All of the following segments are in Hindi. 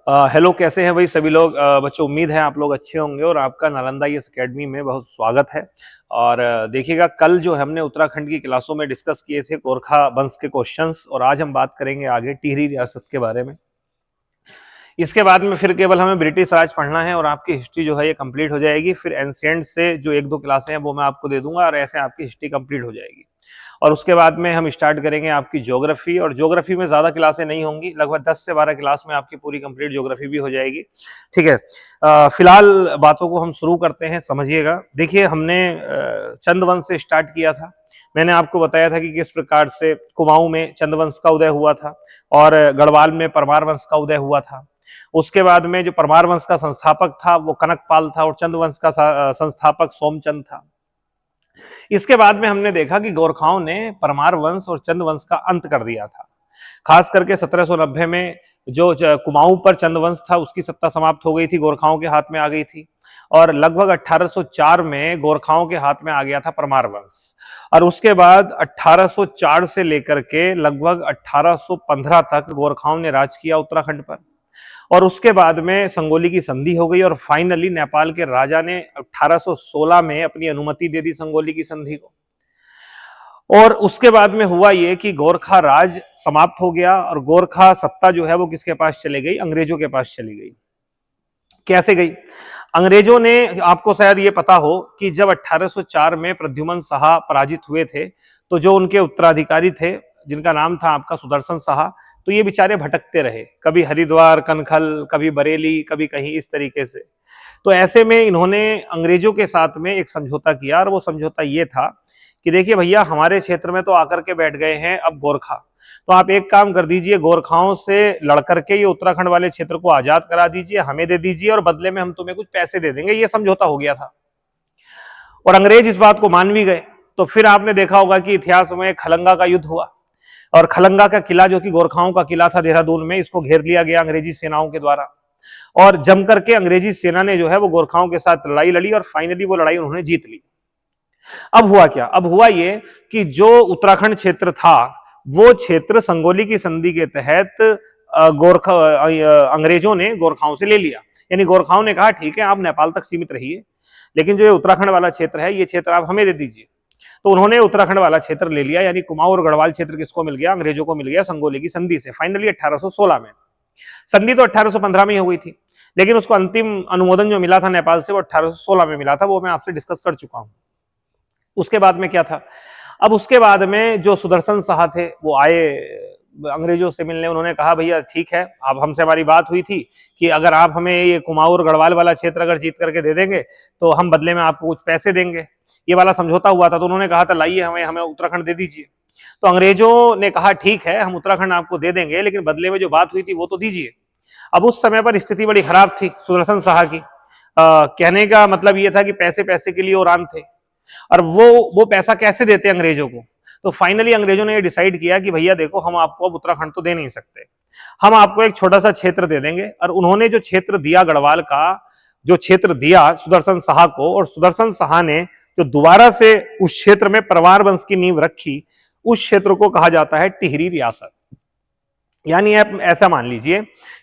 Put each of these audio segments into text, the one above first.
हेलो, कैसे हैं भाई सभी लोग। बच्चों, उम्मीद है आप लोग अच्छे होंगे और आपका नालंदा IAS अकेडमी में बहुत स्वागत है। और देखिएगा, कल जो हमने उत्तराखंड की क्लासों में डिस्कस किए थे गोरखा वंश के क्वेश्चंस, और आज हम बात करेंगे आगे टिहरी रियासत के बारे में। इसके बाद में फिर केवल हमें ब्रिटिश राज पढ़ना है और आपकी हिस्ट्री जो है ये कंप्लीट हो जाएगी। फिर एंशिएंट से जो एक दो क्लासें हैं वो मैं आपको दे दूंगा और ऐसे आपकी हिस्ट्री कंप्लीट हो जाएगी। और उसके बाद में हम स्टार्ट करेंगे आपकी ज्योग्राफी, और ज्योग्राफी में ज्यादा क्लासें नहीं होंगी, लगभग 10 से 12 क्लास में आपकी पूरी कंप्लीट ज्योग्राफी भी हो जाएगी। ठीक है, फिलहाल बातों को हम शुरू करते हैं, समझिएगा। देखिए, हमने चंद से स्टार्ट किया था। मैंने आपको बताया था कि किस प्रकार से कुमाऊं में चंद्रवंश का उदय हुआ था और गढ़वाल में परमार वंश का उदय हुआ था। उसके बाद में जो परमार वंश का संस्थापक था वो कनकपाल था और चंद्रवंश का संस्थापक सोमचंद था। इसके बाद में हमने देखा कि गोरखाओं ने परमार वंश और चंद वंश का अंत कर दिया था। खास करके 1790 में जो कुमाऊं पर चंद्रवंश था उसकी सत्ता समाप्त हो गई थी, गोरखाओं के हाथ में आ गई थी। और लगभग 1804 में गोरखाओं के हाथ में आ गया था परमार वंश। और उसके बाद 1804 से लेकर के लगभग 1815 तक गोरखाओं ने राज किया उत्तराखंड पर। और उसके बाद में संगोली की संधि हो गई और फाइनली नेपाल के राजा ने 1816 में अपनी अनुमति दे दी संगोली की संधि को। और उसके बाद में हुआ ये कि गोरखा राज समाप्त हो गया और गोरखा सत्ता जो है वो किसके पास चली गई? अंग्रेजों के पास चली गई। कैसे गई? अंग्रेजों ने, आपको शायद ये पता हो कि जब 1804 में प्रद्युमन शाह पराजित हुए थे तो जो उनके उत्तराधिकारी थे जिनका नाम था आपका सुदर्शन शाह, तो ये बेचारे भटकते रहे, कभी हरिद्वार, कनखल, कभी बरेली, कभी कहीं, इस तरीके से। तो ऐसे में इन्होंने अंग्रेजों के साथ में एक समझौता किया और वो समझौता ये था कि देखिए भैया, हमारे क्षेत्र में तो आकर के बैठ गए हैं अब गोरखा, तो आप एक काम कर दीजिए, गोरखाओं से लड़कर के ये उत्तराखंड वाले क्षेत्र को आजाद करा दीजिए, हमें दे दीजिए और बदले में हम तुम्हें कुछ पैसे दे देंगे। ये समझौता हो गया था और अंग्रेज इस बात को मान भी गए। तो फिर आपने देखा होगा कि इतिहास में खलंगा का युद्ध हुआ और खलंगा का किला, जो कि गोरखाओं का किला था देहरादून में, इसको घेर लिया गया अंग्रेजी सेनाओं के द्वारा। और जम करके अंग्रेजी सेना ने जो है वो गोरखाओं के साथ लड़ाई लड़ी और फाइनली वो लड़ाई उन्होंने जीत ली। अब हुआ क्या? अब हुआ ये कि जो उत्तराखंड क्षेत्र था वो क्षेत्र संगोली की संधि के तहत गोरखा अंग्रेजों ने गोरखाओं से ले लिया। यानी गोरखाओं ने कहा ठीक है, आप नेपाल तक सीमित रहिए, लेकिन जो ये उत्तराखंड वाला क्षेत्र है ये क्षेत्र आप हमें दे दीजिए। तो उन्होंने उत्तराखंड वाला क्षेत्र ले लिया, यानी कुमाऊं और गढ़वाल क्षेत्र किसको मिल गया? अंग्रेजों को मिल गया संगोली की संधि से, फाइनली 1816 में। संधि तो 1815 में ही हो गई थी, लेकिन उसको अंतिम अनुमोदन जो मिला था नेपाल से वो 1816 में मिला था, वो मैं आपसे डिस्कस कर चुका हूं। उसके बाद में क्या था? अब उसके बाद में जो सुदर्शन शाह थे वो आए अंग्रेजों से मिलने। उन्होंने कहा भैया ठीक है, अब हमसे हमारी बात हुई थी कि अगर आप हमें ये कुमाऊं और गढ़वाल वाला क्षेत्र अगर जीत करके दे देंगे तो हम बदले में आपको कुछ पैसे देंगे। ये वाला समझौता हुआ था। तो उन्होंने कहा था लाइए हमें हमें उत्तराखंड दे दीजिए। तो अंग्रेजों ने कहा ठीक है, हम उत्तराखंड आपको दे देंगे, लेकिन बदले में जो बात हुई थी वो तो दीजिए। अब उस समय पर स्थिति बड़ी खराब थी सुदर्शन शाह की। कहने का मतलब ये था कि पैसे पैसे के लिए और आम थे, और वो पैसा कैसे देते अंग्रेजों को? तो फाइनली अंग्रेजों ने ये डिसाइड किया कि भैया देखो, हम आपको अब उत्तराखंड तो दे नहीं सकते, हम आपको एक छोटा सा क्षेत्र दे देंगे। और उन्होंने जो क्षेत्र दिया गढ़वाल का, जो क्षेत्र दिया सुदर्शन शाह को, और सुदर्शन शाह ने जो दोबारा से उस क्षेत्र में परमार वंश की नींव रखी, उस क्षेत्र को कहा जाता है टिहरी रियासत। यानी आप ऐसा मान लीजिए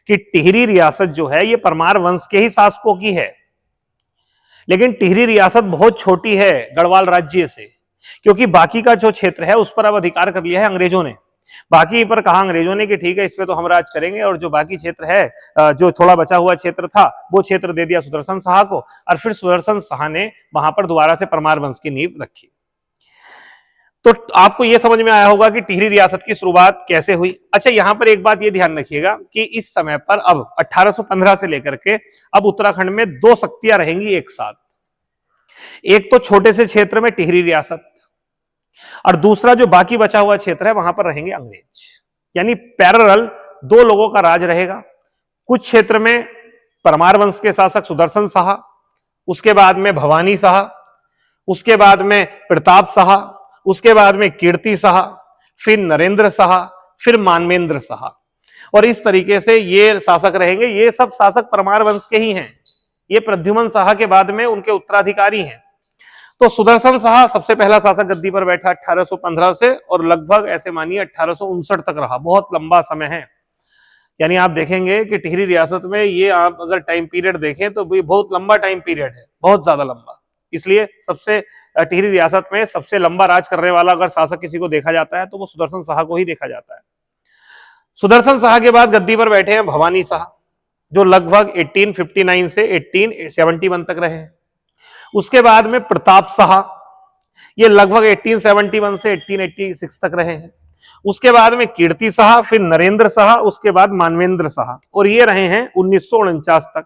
कि टिहरी रियासत जो है ये परमार वंश के ही शासकों की है, लेकिन टिहरी रियासत बहुत छोटी है गढ़वाल राज्य से, क्योंकि बाकी का जो क्षेत्र है उस पर अब अधिकार कर लिया है अंग्रेजों ने। बाकी पर कहा अंग्रेजों ने कि ठीक है, इस पे तो हम राज करेंगे, और जो बाकी क्षेत्र है, जो थोड़ा बचा हुआ क्षेत्र था, वो क्षेत्र दे दिया सुदर्शन शाह को। और फिर सुदर्शन शाह ने वहां पर दोबारा से परमार वंश की नींव रखी। तो आपको यह समझ में आया होगा कि टिहरी रियासत की शुरुआत कैसे हुई। अच्छा, यहां पर एक बात यह ध्यान रखिएगा कि इस समय पर अब 1815 से लेकर के अब उत्तराखंड में दो शक्तियां रहेंगी एक साथ। एक तो छोटे से क्षेत्र में टिहरी रियासत, और दूसरा जो बाकी बचा हुआ क्षेत्र है वहां पर रहेंगे अंग्रेज। यानी पैरेलल दो लोगों का राज रहेगा। कुछ क्षेत्र में परमार वंश के शासक सुदर्शन शाह, उसके बाद में भवानी शाह, उसके बाद में प्रताप शाह, उसके बाद में कीर्ति शाह, फिर नरेंद्र शाह, फिर मानवेंद्र शाह। और इस तरीके से ये शासक रहेंगे। ये सब शासक परमार वंश के ही हैं। ये प्रद्युमन शाह के बाद में उनके उत्तराधिकारी हैं। तो सुदर्शन शाह सबसे पहला शासक गद्दी पर बैठा 1815 से, और लगभग ऐसे मानिए 1859 तक रहा। बहुत लंबा समय है। यानी आप देखेंगे कि टिहरी रियासत में ये आप अगर टाइम पीरियड देखें तो ये बहुत लंबा टाइम पीरियड है, बहुत ज्यादा लंबा। इसलिए सबसे टिहरी रियासत में सबसे लंबा राज करने वाला अगर शासक किसी को देखा जाता है तो वो सुदर्शन शाह को ही देखा जाता है। सुदर्शन शाह के बाद गद्दी पर बैठे हैं भवानी शाह, जो लगभग 1859 से 1871 तक रहे हैं। उसके बाद में प्रताप शाह, ये लगभग 1871 से 1886 तक रहे हैं। उसके बाद में कीर्ति शाह, फिर नरेंद्र शाह, उसके बाद मानवेंद्र शाह, और ये रहे हैं 1949 तक।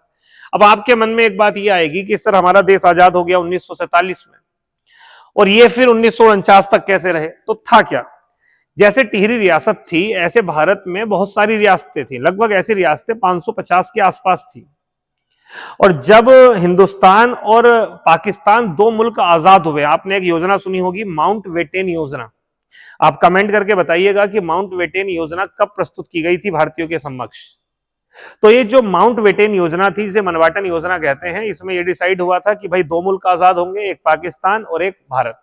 अब आपके मन में एक बात ये आएगी कि सर हमारा देश आजाद हो गया 1947 में, और ये फिर 1949 तक कैसे रहे? तो था क्या, जैसे टिहरी रियासत थी ऐसे भारत में बहुत सारी रियासतें थी, लगभग ऐसी रियासतें 550 के आसपास थी। और जब हिंदुस्तान और पाकिस्तान दो मुल्क आजाद हुए, आपने एक योजना सुनी होगी माउंट बेटन योजना। आप कमेंट करके बताइएगा कि माउंट बेटन योजना कब प्रस्तुत की गई थी भारतीयों के समक्ष। तो ये जो माउंट बेटन योजना थी, इसे मनवाटन योजना कहते हैं, इसमें यह डिसाइड हुआ था कि भाई दो मुल्क आजाद होंगे, एक पाकिस्तान और एक भारत।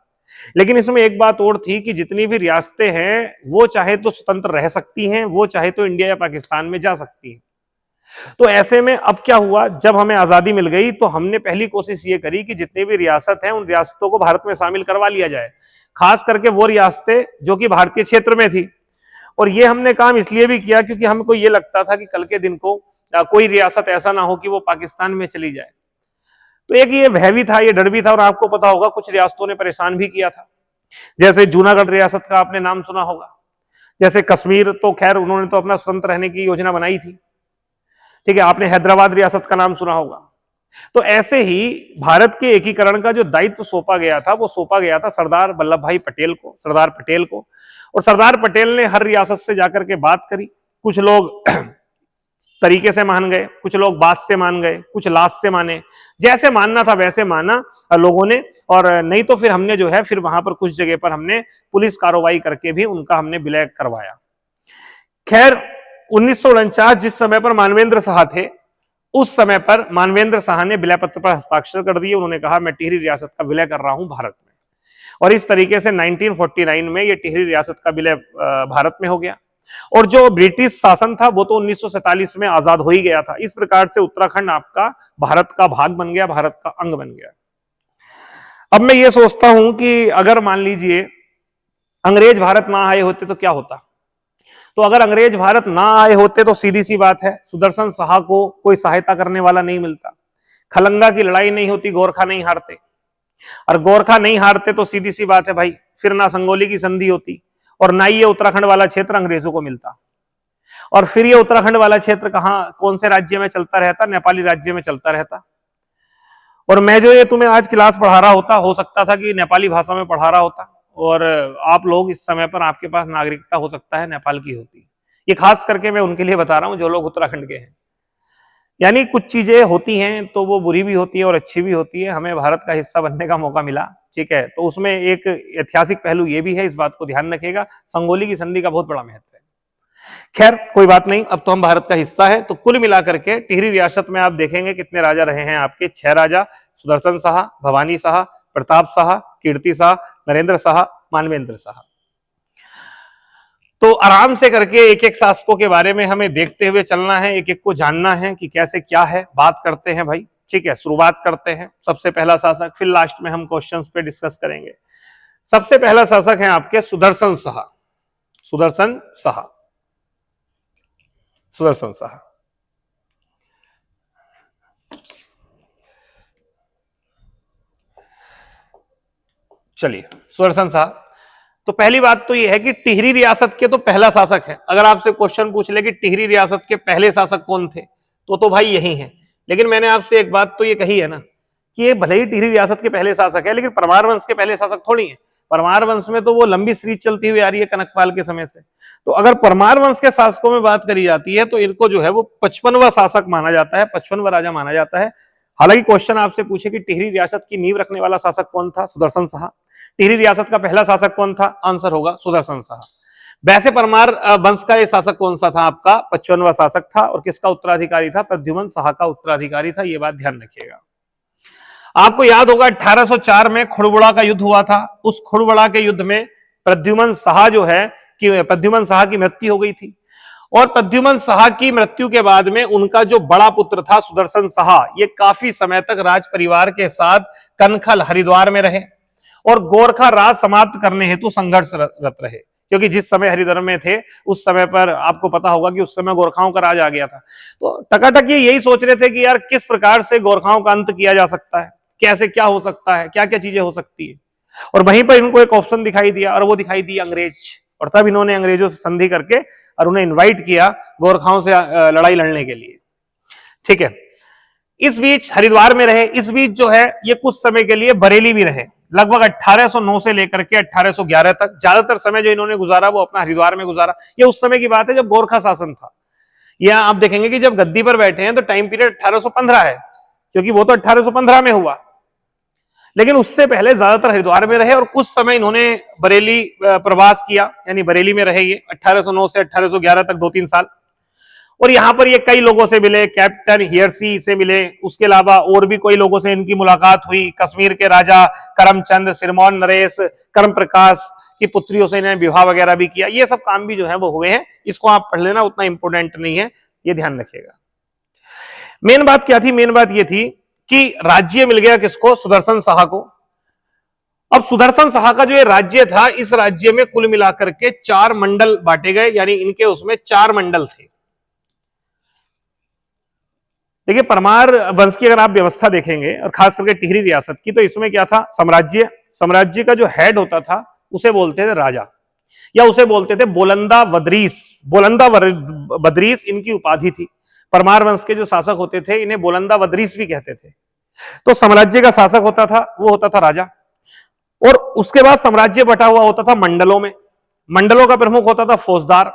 लेकिन इसमें एक बात और थी कि जितनी भी रियासतें हैं वो चाहे तो स्वतंत्र रह सकती हैं, वो चाहे तो इंडिया या पाकिस्तान में जा सकती हैं। तो ऐसे में अब क्या हुआ, जब हमें आजादी मिल गई तो हमने पहली कोशिश ये करी कि जितनी भी रियासत हैं उन रियासतों को भारत में शामिल करवा लिया जाए, खास करके वो रियासतें जो कि भारतीय क्षेत्र में थी। और ये हमने काम इसलिए भी किया क्योंकि हमको ये लगता था कि कल के दिन को कोई रियासत ऐसा ना हो कि वो पाकिस्तान में चली जाए। तो एक ये भय भी था, ये डर भी था, और आपको पता होगा कुछ रियासतों ने परेशान भी किया था। जैसे जूनागढ़ रियासत का आपने नाम सुना होगा, जैसे कश्मीर तो खैर उन्होंने तो अपना स्वतंत्र रहने की योजना बनाई थी, ठीक है। आपने हैदराबाद रियासत का नाम सुना होगा। तो ऐसे ही भारत के एकीकरण का जो दायित्व सौंपा गया था वो सौंपा गया था सरदार वल्लभ भाई पटेल को, सरदार पटेल को। और सरदार पटेल ने हर रियासत से जाकर के बात करी। कुछ लोग तरीके से मान गए, कुछ लोग बात से मान गए, कुछ लाश से माने, जैसे मानना था वैसे माना लोगों ने। और नहीं तो फिर हमने जो है फिर वहां पर कुछ जगह पर हमने पुलिस कार्रवाई करके भी उनका हमने विलय करवाया। खैर 1949 जिस समय पर मानवेंद्र शाह थे, उस समय पर मानवेंद्र शाह ने विलय पत्र पर हस्ताक्षर कर दिए। उन्होंने कहा मैं टिहरी रियासत का विलय कर रहा हूं भारत में। और इस तरीके से 1949 में ये टिहरी रियासत का विलय भारत में हो गया। और जो ब्रिटिश शासन था वो तो 1947 में आजाद हो ही गया था। इस प्रकार से उत्तराखंड आपका भारत का भाग बन गया, भारत का अंग बन गया। अब मैं ये सोचता हूं कि अगर मान लीजिए अंग्रेज भारत ना आए होते तो क्या होता। तो अगर अंग्रेज भारत ना आए होते तो सीधी सी बात है, सुदर्शन शाह को कोई सहायता करने वाला नहीं मिलता, खलंगा की लड़ाई नहीं होती, गोरखा नहीं हारते। और गोरखा नहीं हारते तो सीधी सी बात है भाई, फिर ना संगोली की संधि होती और ना ही ये उत्तराखंड वाला क्षेत्र अंग्रेजों को मिलता। और फिर ये उत्तराखंड वाला क्षेत्र कहां, कौन से राज्य में चलता रहता? नेपाली राज्य में चलता रहता। और मैं जो ये तुम्हें आज क्लास पढ़ा रहा होता, हो सकता था कि नेपाली भाषा में पढ़ा रहा होता, और आप लोग इस समय पर आपके पास नागरिकता हो सकता है नेपाल की होती। ये खास करके मैं उनके लिए बता रहा हूं जो लोग उत्तराखंड के हैं। यानी कुछ चीजें होती हैं तो वो बुरी भी होती है और अच्छी भी होती है। हमें भारत का हिस्सा बनने का मौका मिला, ठीक है, तो उसमें एक ऐतिहासिक पहलू ये भी है, इस बात को ध्यान रखिएगा। संगोली की संधि का बहुत बड़ा महत्व है। खैर कोई बात नहीं, अब तो हम भारत का हिस्सा है। तो कुल मिलाकर के टिहरी रियासत में आप देखेंगे कितने राजा रहे हैं आपके, 6 राजा, सुदर्शन शाह, भवानी शाह, प्रताप शाह, कीर्ति शाह, नरेंद्र शाह, मानवेंद्र शाह। तो आराम से करके एक एक शासकों के बारे में हमें देखते हुए चलना है, एक एक को जानना है कि कैसे क्या है। बात करते हैं भाई, ठीक है, शुरुआत करते हैं। सबसे पहला शासक, फिर लास्ट में हम क्वेश्चंस पे डिस्कस करेंगे। सबसे पहला शासक है आपके सुदर्शन शाह। सुदर्शन शाह, सुदर्शन शाह। चलिए, सुदर्शन शाह। तो पहली बात तो यह है कि टिहरी रियासत के तो पहला शासक है। अगर आपसे क्वेश्चन पूछ ले कि टिहरी रियासत के पहले शासक कौन थे, तो भाई यही है। लेकिन मैंने आपसे एक बात तो ये कही है ना कि ये भले ही टिहरी रियासत के पहले शासक है, लेकिन परमार वंश के पहले शासक थोड़ी है। परमार वंश में तो वो लंबी सीरीज चलती हुई आ रही है कनकपाल के समय से। तो अगर परमार वंश के शासकों में बात करी जाती है तो इनको जो है वो 55वां शासक माना जाता है, 55वां राजा माना जाता है। हालांकि क्वेश्चन आपसे पूछे कि टिहरी रियासत की नींव रखने वाला शासक कौन था, सुदर्शन शाह। टिहरी रियासत का पहला शासक कौन था, आंसर होगा सुदर्शन शाह। वैसे परमार वंश का ये शासक कौन सा था आपका, 55वां शासक था। और किसका उत्तराधिकारी था, प्रद्युमन शाह का उत्तराधिकारी था। ये बात ध्यान रखिएगा। आपको याद होगा 1804 में खुड़बुड़ा का युद्ध हुआ था। उस खुड़बुड़ा के युद्ध में प्रद्युमन शाह जो है कि प्रद्युमन शाह की मृत्यु हो गई थी। और प्रद्युमन शाह की मृत्यु के बाद में उनका जो बड़ा पुत्र था सुदर्शन शाह, ये काफी समय तक राज परिवार के साथ कनखल हरिद्वार में रहे और गोरखा राज समाप्त करने हेतु संघर्षरत रहे। क्योंकि जिस समय हरिद्वार में थे उस समय पर आपको पता होगा कि उस समय गोरखाओं का राज आ गया था। तो टकाटक ये यही सोच रहे थे कि यार किस प्रकार से गोरखाओं का अंत किया जा सकता है, कैसे क्या हो सकता है, क्या क्या चीजें हो सकती है। और वहीं पर इनको एक ऑप्शन दिखाई दिया और वो दिखाई दी अंग्रेज, और तब इन्होंने अंग्रेजों से संधि करके और उन्हें इन्वाइट किया गोरखाओं से लड़ाई लड़ने के लिए। ठीक है, इस बीच हरिद्वार में रहे, इस बीच जो है ये कुछ समय के लिए बरेली भी रहे। लगभग 1809 से लेकर के 1811 तक ज्यादातर समय जो इन्होंने गुजारा वो अपना हरिद्वार में गुजारा। ये उस समय की बात है जब गोरखा शासन था। यह आप देखेंगे कि जब गद्दी पर बैठे हैं तो टाइम पीरियड 1815 है, क्योंकि वो तो 1815 में हुआ, लेकिन उससे पहले ज्यादातर हरिद्वार में रहे और कुछ समय इन्होंने बरेली प्रवास किया, यानी बरेली में रहे ये 1809 से 1811 तक 2-3 साल। और यहां पर ये कई लोगों से मिले, कैप्टन हियरसी से मिले, उसके अलावा और भी कोई लोगों से इनकी मुलाकात हुई। कश्मीर के राजा करमचंद, सिरमौन नरेश, कर्म प्रकाश की पुत्रियों से इन्हें विवाह वगैरह भी किया। ये सब काम भी जो है वो हुए हैं। इसको आप पढ़ लेना, उतना इंपोर्टेंट नहीं है, ये ध्यान रखिएगा। मेन बात क्या थी? मेन बात ये थी कि राज्य मिल गया किसको? सुदर्शन शाह को। अब सुदर्शन शाह का जो ये राज्य था, इस राज्य में कुल मिलाकर के 4 मंडल बांटे गए, यानी इनके उसमें 4 मंडल थे। देखिए, परमार वंश की अगर आप व्यवस्था देखेंगे और खास करके टिहरी रियासत की, तो इसमें क्या था? साम्राज्य। साम्राज्य का जो हेड होता था उसे बोलते थे राजा, या उसे बोलते थे बोलंदा बदरीस। बोलंदा बदरीस इनकी उपाधि थी। परमार वंश के जो शासक होते थे इन्हें बोलंदा बदरीस भी कहते थे। तो साम्राज्य का शासक होता था, वो होता था राजा। और उसके बाद साम्राज्य बटा हुआ होता था मंडलों में। मंडलों का प्रमुख होता था फौजदार।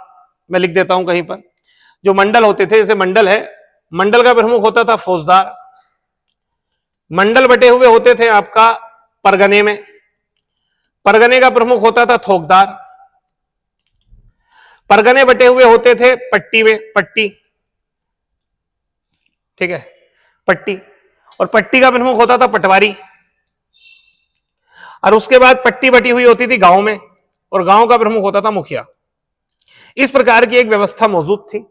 मैं लिख देता हूं कहीं पर, जो मंडल होते थे, जैसे मंडल है, मंडल का प्रमुख होता था फौजदार। मंडल बटे हुए होते थे आपका परगने में। परगने का प्रमुख होता था थोकदार। परगने बटे हुए होते थे पट्टी में, पट्टी। ठीक है, पट्टी। और पट्टी का प्रमुख होता था पटवारी। और उसके बाद पट्टी बटी हुई होती थी गांव में, और गांव का प्रमुख होता था मुखिया। इस प्रकार की एक व्यवस्था मौजूद थी।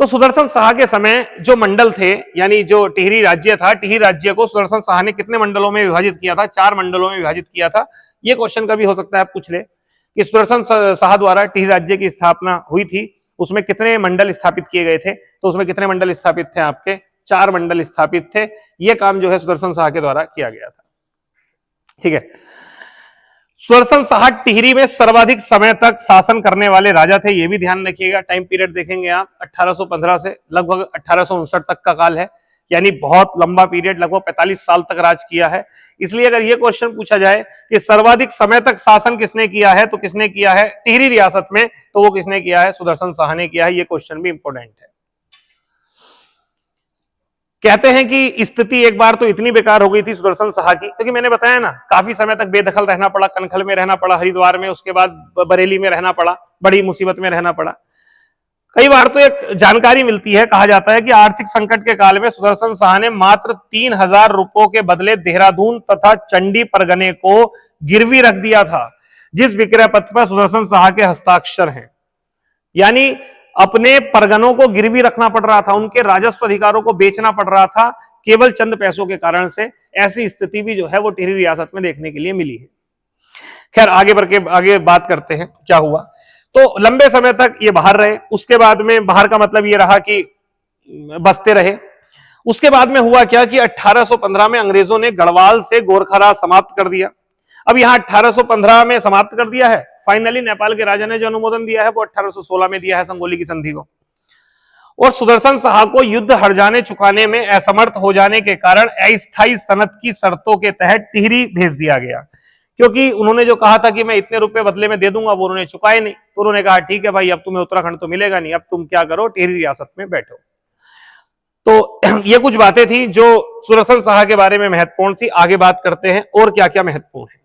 तो सुदर्शन शाह के समय जो मंडल थे, यानी जो टिहरी राज्य था, टिहरी राज्य को सुदर्शन शाह ने कितने मंडलों में विभाजित किया था? 4 मंडलों में विभाजित किया था। यह क्वेश्चन कभी हो सकता है आप पूछ ले कि सुदर्शन शाह द्वारा टिहरी राज्य की स्थापना हुई थी, उसमें कितने मंडल स्थापित किए गए थे? तो उसमें कितने मंडल स्थापित थे आपके? 4 मंडल स्थापित थे। यह काम जो है सुदर्शन शाह के द्वारा किया गया था। ठीक है, सुदर्शन शाह टिहरी में सर्वाधिक समय तक शासन करने वाले राजा थे, यह भी ध्यान रखिएगा। टाइम पीरियड देखेंगे आप 1815 से लगभग 1859 तक का काल है, यानी बहुत लंबा पीरियड, लगभग 45 साल तक राज किया है। इसलिए अगर यह क्वेश्चन पूछा जाए कि सर्वाधिक समय तक शासन किसने किया है, तो किसने किया है टिहरी रियासत में, तो वो किसने किया है? सुदर्शन शाह ने किया है। यह क्वेश्चन भी इंपॉर्टेंट है। कहते हैं कि स्थिति एक बार तो इतनी बेकार हो गई थी सुदर्शन शाह की, क्योंकि मैंने बताया ना, काफी समय तक बेदखल रहना पड़ा, कनखल में रहना पड़ा, हरिद्वार में, उसके बाद बरेली में रहना पड़ा, बड़ी मुसीबत में रहना पड़ा। कई बार तो एक जानकारी मिलती है, कहा जाता है कि आर्थिक संकट के काल में सुदर्शन शाह ने मात्र 3000 रुपयों के बदले देहरादून तथा चंडी परगने को गिरवी रख दिया था, जिस विक्रय पत्र पर सुदर्शन शाह के हस्ताक्षर हैं। यानी अपने परगनों को गिरवी रखना पड़ रहा था, उनके राजस्व अधिकारों को बेचना पड़ रहा था, केवल चंद पैसों के कारण से। ऐसी स्थिति भी जो है वो टिहरी रियासत में देखने के लिए मिली है। खैर, आगे बढ़ के आगे बात करते हैं क्या हुआ। तो लंबे समय तक ये बाहर रहे। उसके बाद में बाहर का मतलब ये रहा कि बसते रहे। उसके बाद में हुआ क्या कि 1815 में अंग्रेजों ने गढ़वाल से गोरखा राज समाप्त कर दिया। अब यहां 1815 में समाप्त कर दिया है, फाइनली नेपाल के राजा ने जो अनुमोदन दिया है वो 1816 में दिया है, संगोली की संधि को। और सुदर्शन शाह को युद्ध हर्जाने चुकाने में असमर्थ हो जाने के कारण अस्थायी सनद की शर्तों के तहत टिहरी भेज दिया गया, क्योंकि उन्होंने जो कहा था कि मैं इतने रुपए बदले में दे दूंगा, वो उन्होंने चुकाए नहीं। तो उन्होंने कहा ठीक है भाई, अब तुम्हें उत्तराखंड तो मिलेगा नहीं, अब तुम क्या करो, टिहरी रियासत में बैठो। तो ये कुछ बातें थी जो सुदर्शन शाह के बारे में महत्वपूर्ण थी। आगे बात करते हैं और क्या क्या महत्वपूर्ण है।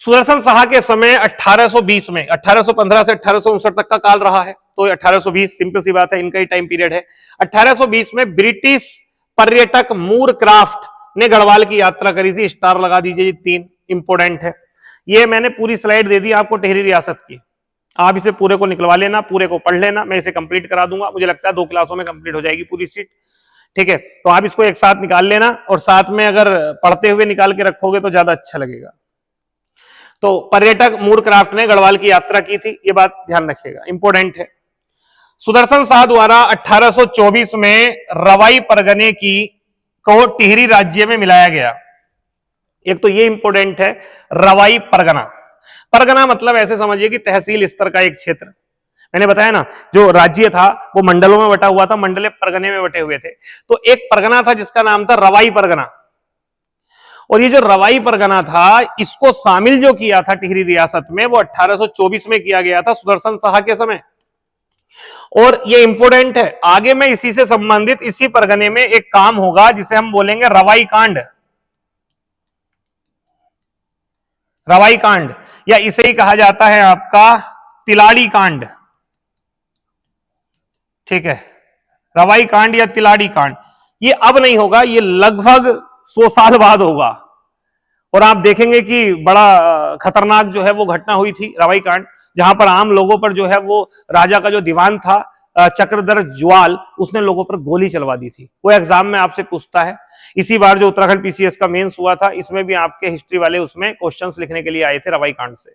सुदर्शन शाह के समय 1820 में, 1815 से 1859 तक का काल रहा है, तो 1820 सिंपल सी बात है, इनका ही टाइम पीरियड है। 1820 में ब्रिटिश पर्यटक मूर क्राफ्ट ने गढ़वाल की यात्रा करी थी। स्टार लगा दीजिए, 3 इंपोर्टेंट है। ये मैंने पूरी स्लाइड दे दी आपको टिहरी रियासत की। आप इसे पूरे को निकलवा लेना, पूरे को पढ़ लेना, मैं इसे कंप्लीट करा दूंगा, मुझे लगता है 2 क्लासों में कंप्लीट हो जाएगी पूरी सीट। ठीक है, तो आप इसको एक साथ निकाल लेना और साथ में अगर पढ़ते हुए निकाल के रखोगे तो ज्यादा अच्छा लगेगा। तो पर्यटक मूरक्राफ्ट ने गढ़वाल की यात्रा की थी, ये बात ध्यान रखिएगा, इंपॉर्टेंट है। सुदर्शन शाह द्वारा 1824 में रवाई परगने को टिहरी राज्य में मिलाया गया। एक तो ये इंपॉर्टेंट है, रवाई परगना। परगना मतलब ऐसे समझिए कि तहसील स्तर का एक क्षेत्र। मैंने बताया ना, जो राज्य था वो मंडलों में बटा हुआ था, मंडले परगने में बटे हुए थे। तो एक परगना था जिसका नाम था रवाई परगना, और ये जो रवाई परगना था इसको शामिल जो किया था टिहरी रियासत में वो 1824 में किया गया था सुदर्शन शाह के समय। और ये इंपॉर्टेंट है, आगे में इसी से संबंधित इसी परगने में एक काम होगा जिसे हम बोलेंगे रवाई कांड। रवाई कांड, या इसे ही कहा जाता है आपका तिलाड़ी कांड। ठीक है, रवाई कांड या तिलाड़ी कांड, ये अब नहीं होगा, ये लगभग 100 साल बाद होगा। और आप देखेंगे कि बड़ा खतरनाक जो है वो घटना हुई थी रवाई कांड, जहां पर आम लोगों पर जो है वो राजा का जो दीवान था चक्रधर ज्वाल, उसने लोगों पर गोली चलवा दी थी। वो एग्जाम में आपसे पूछता है। इसी बार जो उत्तराखंड पीसीएस का मेंस हुआ था, इसमें भी आपके हिस्ट्री वाले उसमें क्वेश्चंस लिखने के लिए आए थे रवाई कांड से।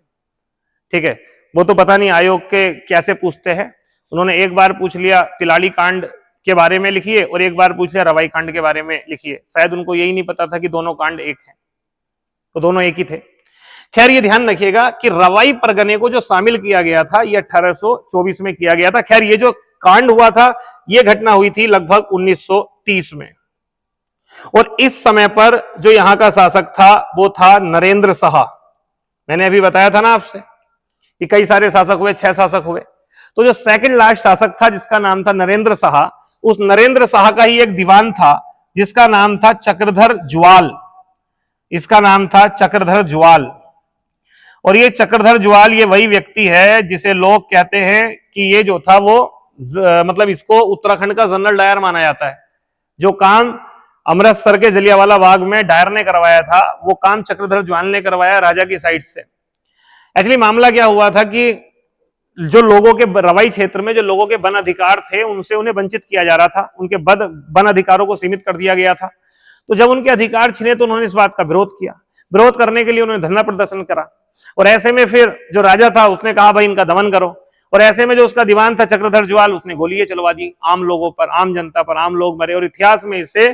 ठीक है, वो तो पता नहीं आयोग के कैसे पूछते हैं, उन्होंने एक बार पूछ लिया तिलाड़ी कांड के बारे में लिखिए और एक बार पूछ लिया रवाई कांड के बारे में लिखिए। शायद उनको यही नहीं पता था कि दोनों कांड एक हैं, तो दोनों एक ही थे। खैर, ये ध्यान रखिएगा कि रवाई परगने को जो शामिल किया गया था ये 1824 में किया गया था। खैर, ये जो कांड हुआ था ये घटना हुई थी लगभग 1930 में, और इस समय पर जो यहां का शासक था वो था नरेंद्र शाह। मैंने अभी बताया था ना आपसे कि कई सारे शासक हुए, 6 शासक हुए। तो जो सेकंड लास्ट शासक था जिसका नाम था नरेंद्र शाह, उस नरेंद्र शाह का ही एक दीवान था जिसका नाम था चक्रधर ज्वाल। इसका नाम था चक्रधर ज्वाल। और ये चक्रधर ज्वाल ये वही व्यक्ति है जिसे लोग कहते हैं कि ये जो था वो मतलब इसको उत्तराखंड का जनरल डायर माना जाता है। जो काम अमृतसर के जलियांवाला बाग में डायर ने करवाया था वो काम चक्रधर ज्वाल ने करवाया राजा की साइड से। एक्चुअली मामला क्या हुआ था कि जो लोगों के रवाई क्षेत्र में जो लोगों के वन अधिकार थे उनसे उन्हें वंचित किया जा रहा था, उनके वन अधिकारों को सीमित कर दिया गया था। तो जब उनके अधिकार छिने तो उन्होंने इस बात का विरोध किया। विरोध करने के लिए उन्होंने धरना प्रदर्शन करा, और ऐसे में फिर जो राजा था उसने कहा भाई इनका दमन करो, और ऐसे में जो उसका दीवान था चक्रधर ज्वाल उसने गोलियां चलवा दी आम लोगों पर, आम जनता पर, आम लोग मरे। और इतिहास में इसे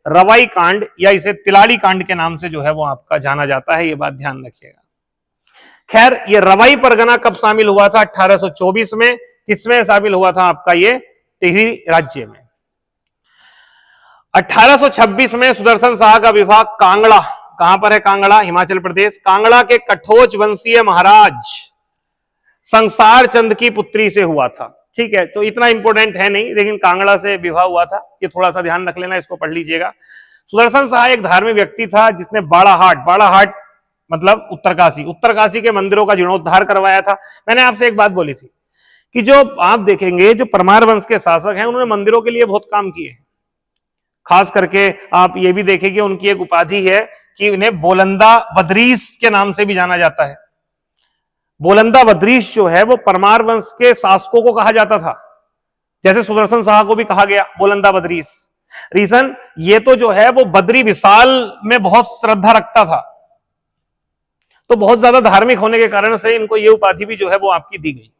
रवाई कांड या इसे तिलाड़ी कांड के नाम से जो है वो आपका जाना जाता है, ये बात ध्यान रखिएगा। खैर, ये रवाई परगना कब शामिल हुआ था? 1824 में। किसमें शामिल हुआ था आपका? ये टिहरी राज्य में। 1826 में सुदर्शन शाह का विवाह कांगड़ा, कहां पर है कांगड़ा? हिमाचल प्रदेश। कांगड़ा के कठोच वंशीय महाराज संसार चंद की पुत्री से हुआ था। ठीक है, तो इतना इंपॉर्टेंट है नहीं, लेकिन कांगड़ा से विवाह हुआ था, ये थोड़ा सा ध्यान रख लेना, इसको पढ़ लीजिएगा। सुदर्शन शाह एक धार्मिक व्यक्ति था जिसने बाड़ाहाट मतलब उत्तरकाशी के मंदिरों का जीर्णोद्धार करवाया था। मैंने आपसे एक बात बोली थी कि जो आप देखेंगे जो परमार वंश के शासक हैं उन्होंने मंदिरों के लिए बहुत काम किए। खास करके आप ये भी देखेंगे उनकी एक उपाधि है कि उन्हें बोलंदा बदरीश के नाम से भी जाना जाता है। बोलंदा बदरीश जो है वो परमार वंश के शासकों को कहा जाता था, जैसे सुदर्शन शाह को भी कहा गया बोलंदा बदरीश। रीजन ये तो जो है वो बद्री विशाल में बहुत श्रद्धा रखता था, तो बहुत ज्यादा धार्मिक होने के कारण से इनको ये उपाधि भी जो है वो आपकी दी गई।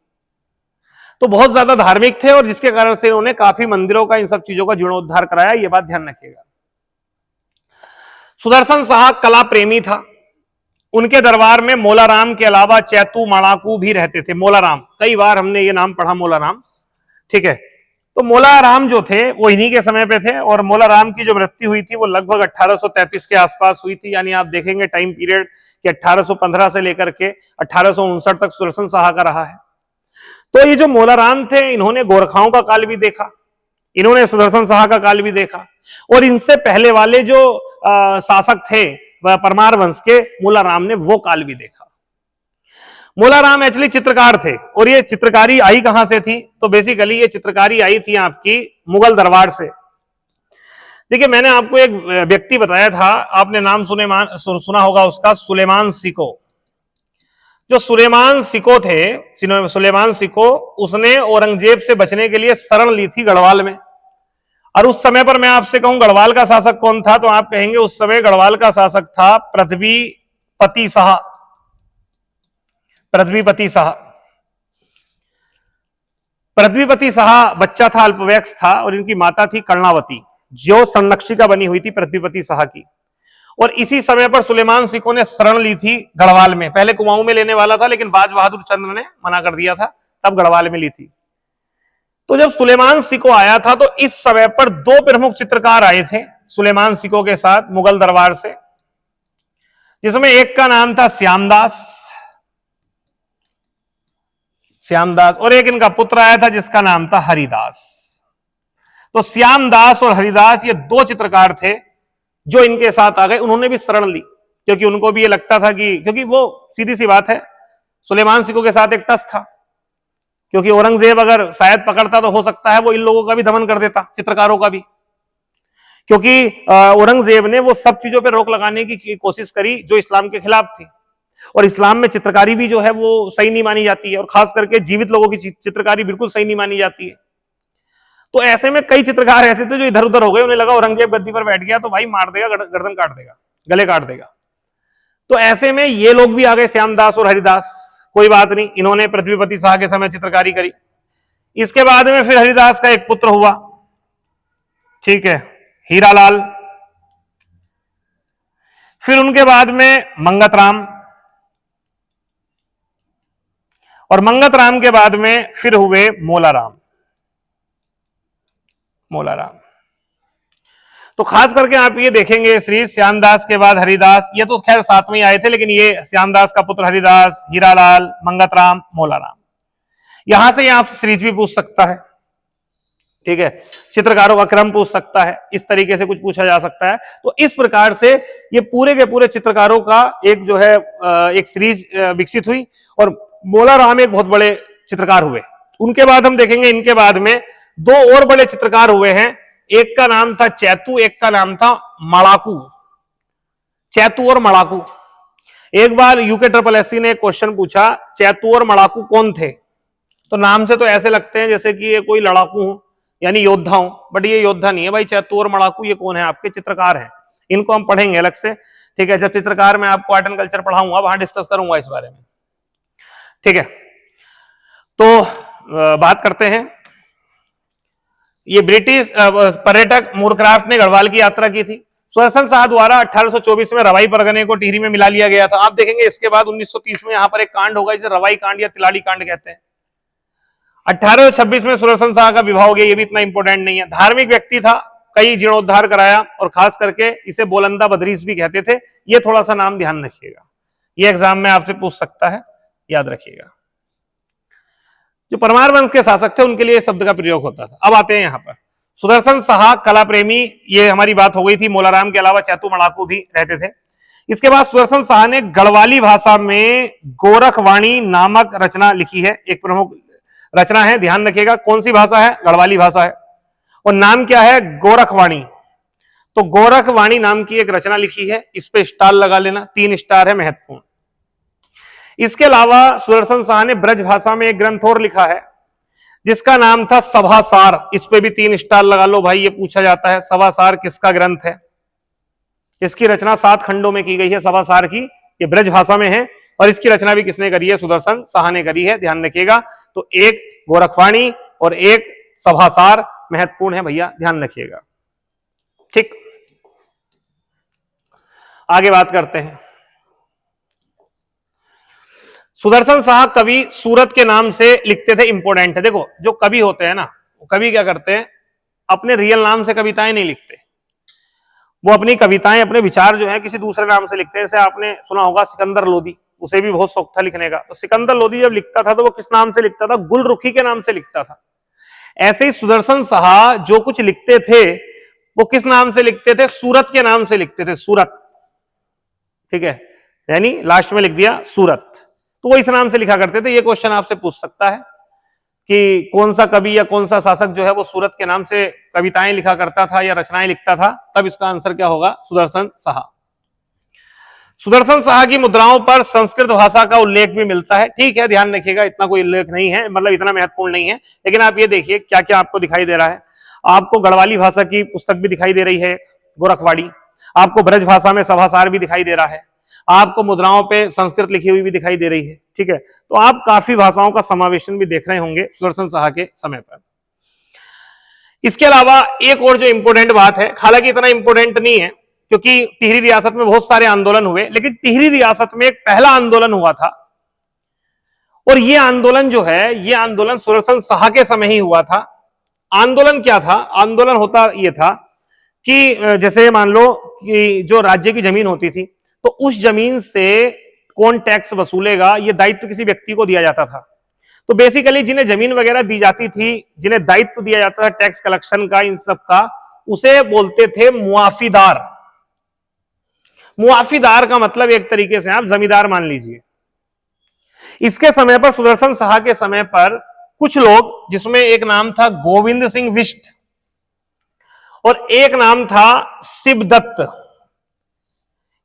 तो बहुत ज्यादा धार्मिक थे और जिसके कारण से इन्होंने काफी मंदिरों का, इन सब चीजों का जीर्णोद्धार कराया, ये बात ध्यान रखिएगा। सुदर्शन शाह कला प्रेमी था। उनके दरबार में मोलाराम के अलावा चैतू मणाकू भी रहते थे। मोलाराम, कई बार हमने ये नाम पढ़ा, मोलाराम। ठीक है, तो मोलाराम जो थे वो इन्हीं के समय पे थे, और मोलाराम की जो मृत्यु हुई थी वो लगभग 1833 के आसपास हुई थी। यानी आप देखेंगे टाइम पीरियड कि 1815 से लेकर के 1859 तक सुदर्शन शाह का रहा है। तो ये जो मोलाराम थे इन्होंने गोरखाओं का काल भी देखा, इन्होंने सुदर्शन शाह का काल भी देखा, और इनसे पहले वाले जो शासक थे परमार वंश के, मोलाराम ने वो काल भी देखा। मोलाराम एक्चुअली चित्रकार थे, और ये चित्रकारी आई कहां से थी? तो बेसिकली ये चित्रकारी आई थी आपकी मुगल दरबार से। देखिए, मैंने आपको एक व्यक्ति बताया था, आपने नाम सुना होगा उसका, सुलेमान सिको। जो सुलेमान सिको थे, सुलेमान सिको, उसने औरंगजेब से बचने के लिए शरण ली थी गढ़वाल में। और उस समय पर मैं आपसे कहूं गढ़वाल का शासक कौन था, तो आप कहेंगे उस समय गढ़वाल का शासक था पृथ्वीपति शाह। पृथ्वीपति शाह, पृथ्वीपति शाह बच्चा था, अल्पवयस्क था, और इनकी माता थी कर्णावती, जो संरक्षिका बनी हुई थी पृथ्वीपति शाह की। और इसी समय पर सुलेमान सिको ने शरण ली थी गढ़वाल में। पहले कुमाऊं में लेने वाला था, लेकिन बाज बहादुर चंद्र ने मना कर दिया था, तब गढ़वाल में ली थी। तो जब सुलेमान सिको आया था, तो इस समय पर दो प्रमुख चित्रकार आए थे सुलेमान सिको के साथ मुगल दरबार से, जिसमें एक का नाम था श्यामदास, और एक इनका पुत्र आया था जिसका नाम था हरिदास। तो श्यामदास और हरिदास ये दो चित्रकार थे जो इनके साथ आ गए। उन्होंने भी शरण ली, क्योंकि उनको भी ये लगता था कि, क्योंकि वो सीधी सी बात है, सुलेमान सिको के साथ एक टस था, क्योंकि औरंगजेब अगर शायद पकड़ता तो हो सकता है वो इन लोगों का भी दमन कर देता, चित्रकारों का भी, क्योंकि औरंगजेब ने वो सब चीजों पर रोक लगाने की कोशिश करी जो इस्लाम के खिलाफ थी। और इस्लाम में चित्रकारी भी जो है वो सही नहीं मानी जाती है, और खास करके जीवित लोगों की चित्रकारी बिल्कुल सही नहीं मानी जाती है। तो ऐसे में कई चित्रकार ऐसे थे जो इधर उधर हो गए, उन्हें लगा औरंगजेब गद्दी पर बैठ गया तो भाई मार देगा, गर्दन काट देगा, गले काट देगा। तो ऐसे में ये लोग भी आ गए, श्यामदास और हरिदास। कोई बात नहीं, इन्होंने पृथ्वीपति शाह के समय चित्रकारी करी। इसके बाद में फिर हरिदास का एक पुत्र हुआ, ठीक है, हीरालाल। फिर उनके बाद में मंगतराम, और मंगतराम के बाद में फिर हुए मोलाराम। तो खास करके आप ये देखेंगे श्री श्यामदास के बाद हरिदास, ये तो खैर साथ में ही आए थे, लेकिन ये श्यामदास का पुत्र हरिदास, हीरालाल, मंगतराम, मोलाराम। यहां से आप सीरीज भी पूछ सकता है, ठीक है, चित्रकारों का क्रम पूछ सकता है, इस तरीके से कुछ पूछा जा सकता है। तो इस प्रकार से ये पूरे के पूरे चित्रकारों का एक जो है एक सीरीज विकसित हुई, और मोलाराम एक बहुत बड़े चित्रकार हुए। उनके बाद हम देखेंगे इनके बाद में दो और बड़े चित्रकार हुए हैं, एक का नाम था चैतू, एक का नाम था मड़ाकू। चैतू और मड़ाकू, एक बार यूके SSS ने क्वेश्चन पूछा चैतू और मड़ाकू कौन थे, तो नाम से तो ऐसे लगते हैं जैसे कि ये कोई लड़ाकू हो, यानी योद्धा हो, बट ये योद्धा नहीं है भाई। चैतू और मड़ाकू ये कौन है, आपके चित्रकार हैं, इनको हम पढ़ेंगे अलग से, ठीक है। जब चित्रकार में आपको आर्ट एंड कल्चर पढ़ाऊंगा वहां डिस्कस करूंगा इस बारे में, ठीक है। तो बात करते हैं, ये ब्रिटिश पर्यटक मूरक्राफ्ट ने गढ़वाल की यात्रा की थी। सुदर्शन शाह द्वारा 1824 में रवाई परगने को टिहरी में मिला लिया गया था। आप देखेंगे इसके बाद 1930 में यहां पर एक कांड होगा, इसे रवाई कांड या तिलाड़ी कांड कहते हैं। 1826 में सुदर्शन शाह का विवाह हो गया, ये भी इतना इंपॉर्टेंट नहीं है। धार्मिक व्यक्ति था, कई जीर्णोद्धार कराया, और खास करके इसे बोलंदा बदरीस भी कहते थे। ये थोड़ा सा नाम ध्यान रखिएगा, ये एग्जाम में आपसे पूछ सकता है, याद रखिएगा। जो परमार वंश के शासक थे उनके लिए शब्द का प्रयोग होता था। अब आते हैं यहां पर सुदर्शन शाह कला प्रेमी, ये हमारी बात हो गई थी। मोलाराम के अलावा चैतू मड़ाकू भी रहते थे। इसके बाद सुदर्शन शाह ने गढ़वाली भाषा में गोरखवाणी नामक रचना लिखी है, एक प्रमुख रचना है, ध्यान रखिएगा। कौन सी भाषा है? गढ़वाली भाषा है, और नाम क्या है? गोरखवाणी। तो गोरखवाणी नाम की एक रचना लिखी है, इस पे स्टार लगा लेना, 3 स्टार है, महत्वपूर्ण। इसके अलावा सुदर्शन शाह ने ब्रज भाषा में एक ग्रंथ और लिखा है जिसका नाम था सभासार, इस पे भी 3 स्टार लगा लो भाई, ये पूछा जाता है सभासार किसका ग्रंथ है। इसकी रचना 7 खंडों में की गई है सभासार की, ये ब्रज भाषा में है, और इसकी रचना भी किसने करी है? सुदर्शन शाह ने करी है, ध्यान रखिएगा। तो एक गोरखवाणी और एक सभासार महत्वपूर्ण है भैया, ध्यान रखिएगा, ठीक। आगे बात करते हैं। सुदर्शन शाह कवि सूरत के नाम से लिखते थे, इंपोर्टेंट है। देखो जो कवि होते हैं ना, वो कवि क्या करते हैं, अपने रियल नाम से कविताएं नहीं लिखते, वो अपनी कविताएं, अपने विचार जो है किसी दूसरे नाम से लिखते हैं। जैसे आपने सुना होगा सिकंदर लोदी, उसे भी बहुत शौक था लिखने का। तो सिकंदर लोदी जब लिखता था तो वो किस नाम से लिखता था? गुलरुखी के नाम से लिखता था। ऐसे ही सुदर्शन शाह जो कुछ लिखते थे वो किस नाम से लिखते थे? सूरत के नाम से लिखते थे, सूरत, ठीक है, यानी लास्ट में लिख दिया सूरत, तो वो इस नाम से लिखा करते थे। ये क्वेश्चन आपसे पूछ सकता है कि कौन सा कवि या कौन सा शासक जो है वो सूरत के नाम से कविताएं लिखा करता था या रचनाएं लिखता था, तब इसका आंसर क्या होगा? सुदर्शन शाह। सुदर्शन साहा की मुद्राओं पर संस्कृत भाषा का उल्लेख भी मिलता है। ठीक है, ध्यान रखिएगा, इतना कोई उल्लेख नहीं है, मतलब इतना महत्वपूर्ण नहीं है, लेकिन आप ये देखिए क्या क्या आपको दिखाई दे रहा है। आपको गढ़वाली भाषा की पुस्तक भी दिखाई दे रही है, गोरखवाड़ी। आपको ब्रज भाषा में सभासार भी दिखाई दे रहा है। आपको मुद्राओं पे संस्कृत लिखी हुई भी दिखाई दे रही है। ठीक है, तो आप काफी भाषाओं का समावेशन भी देख रहे होंगे सुदर्शन साहा के समय पर। इसके अलावा एक और जो इंपोर्टेंट बात है, हालांकि इतना इंपोर्टेंट नहीं है क्योंकि टिहरी रियासत में बहुत सारे आंदोलन हुए, लेकिन टिहरी रियासत में एक पहला आंदोलन हुआ था, और ये आंदोलन जो है, ये आंदोलन सुदर्शन साहा के समय ही हुआ था। आंदोलन क्या था? आंदोलन होता यह था कि जैसे मान लो कि जो राज्य की जमीन होती थी, तो उस जमीन से कौन टैक्स वसूलेगा, यह दायित्व किसी व्यक्ति को दिया जाता था। तो बेसिकली जिन्हें जमीन वगैरह दी जाती थी, जिन्हें दायित्व दिया जाता था टैक्स कलेक्शन का, इन सब का, उसे बोलते थे मुआफीदार। मुआफीदार का मतलब एक तरीके से आप जमींदार मान लीजिए। इसके समय पर, सुदर्शन साहा के समय पर, कुछ लोग, जिसमें एक नाम था गोविंद सिंह बिष्ट और एक नाम था शिवदत्त,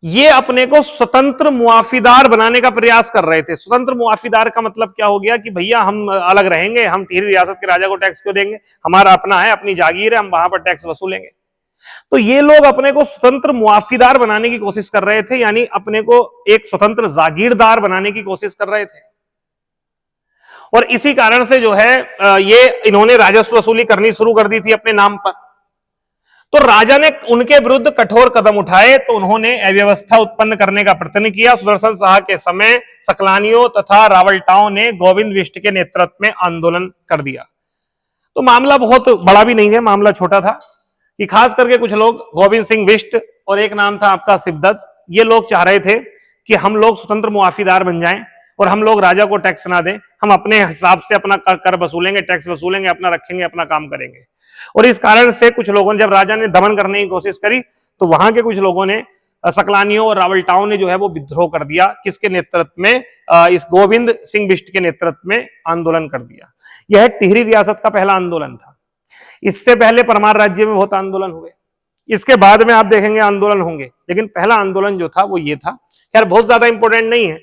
ये अपने को स्वतंत्र मुआफीदार बनाने का प्रयास कर रहे थे। स्वतंत्र मुआफीदार का मतलब क्या हो गया कि भैया हम अलग रहेंगे, हम टिहरी रियासत के राजा को टैक्स क्यों देंगे, हमारा अपना है, अपनी जागीर है, हम वहां पर टैक्स वसूलेंगे। तो ये लोग अपने को स्वतंत्र मुआफीदार बनाने की कोशिश कर रहे थे, यानी अपने को एक स्वतंत्र जागीरदार बनाने की कोशिश कर रहे थे। और इसी कारण से जो है ये इन्होंने राजस्व वसूली करनी शुरू कर दी थी अपने नाम पर। तो राजा ने उनके विरुद्ध कठोर कदम उठाए, तो उन्होंने अव्यवस्था उत्पन्न करने का प्रयत्न किया। सुदर्शन साहा के समय सकलानियों तथा रावलटाओं ने गोविंद बिष्ट के नेतृत्व में आंदोलन कर दिया। तो मामला बहुत बड़ा भी नहीं है, मामला छोटा था कि खास करके कुछ लोग, गोविंद सिंह बिष्ट और एक नाम था आपका शिवदत्त, ये लोग चाह रहे थे कि हम लोग स्वतंत्र मुआफीदार बन जाएं और हम लोग राजा को टैक्स ना दें, हम अपने हिसाब से अपना कर वसूलेंगे, टैक्स वसूलेंगे, अपना रखेंगे, अपना काम करेंगे। और इस कारण से कुछ लोगों ने, जब राजा ने दमन करने की कोशिश करी, तो वहां के कुछ लोगों ने, सकलानियों और रावलटाओं ने जो है वो विद्रोह कर दिया। किसके नेतृत्व में? इस गोविंद सिंह बिष्ट के नेतृत्व में आंदोलन कर दिया। यह टिहरी रियासत का पहला आंदोलन था। इससे पहले परमार राज्य में बहुत आंदोलन हुए, इसके बाद में आप देखेंगे आंदोलन होंगे, लेकिन पहला आंदोलन जो था वो ये था। खैर बहुत ज्यादा इंपॉर्टेंट नहीं है,